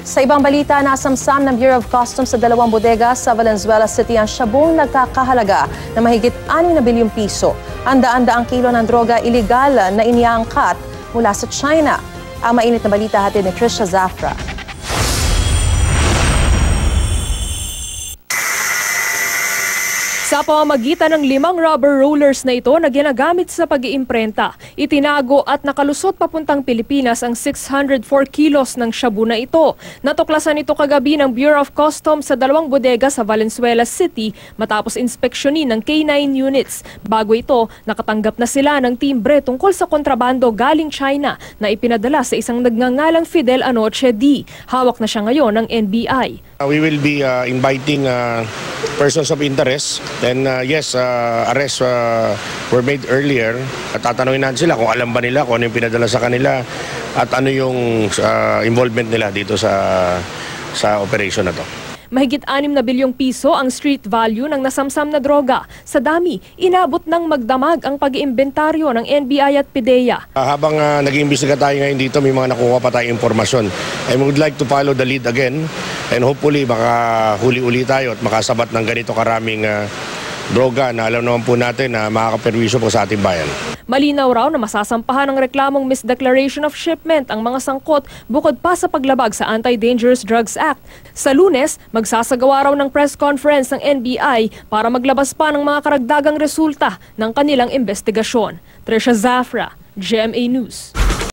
Sa ibang balita, nasamsam ng Bureau of Customs sa 2 bodega sa Valenzuela City ang syabong nagkakahalaga na mahigit 6 na bilyong piso. Ang daan-daang kilo ng droga iligal na iniangkat mula sa China. Ang mainit na balita hatid ni Trisha Zafra. Sa pamamagitan ng 5 rubber rollers na ito na ginagamit sa pag-iimprenta, itinago at nakalusot papuntang Pilipinas ang 604 kilos ng shabu na ito. Natuklasan ito kagabi ng Bureau of Customs sa 2 bodega sa Valenzuela City matapos inspeksyonin ng K9 units. Bago ito, nakatanggap na sila ng timbre tungkol sa kontrabando galing China na ipinadala sa isang nagngangalang Fidel Anoche D. Hawak na siya ngayon ng NBI. We will be inviting persons of interest. Then yes, arrests were made earlier. Tatanungin natin sila kung alam ba nila kung ano yung pinadala sa kanila at ano yung involvement nila dito sa operation na to. Mahigit 6 na bilyong piso ang street value ng nasamsam na droga. Sa dami, inabot ng magdamag ang pag-iimbentaryo ng NBI at PDEA. Habang nag-iimbestiga tayo ngayon dito, may mga nakuha pa tayong impormasyon. And we would like to follow the lead again and hopefully makahuli-uli tayo at makasabat ng ganito karaming droga na alam naman po natin na makakaperwisyo po sa ating bayan. Malinaw raw na masasampahan ng reklamong misdeclaration of shipment ang mga sangkot bukod pa sa paglabag sa Anti-Dangerous Drugs Act. Sa Lunes, magsasagawa raw ng press conference ng NBI para maglabas pa ng mga karagdagang resulta ng kanilang investigasyon. Trisha Zafra, GMA News.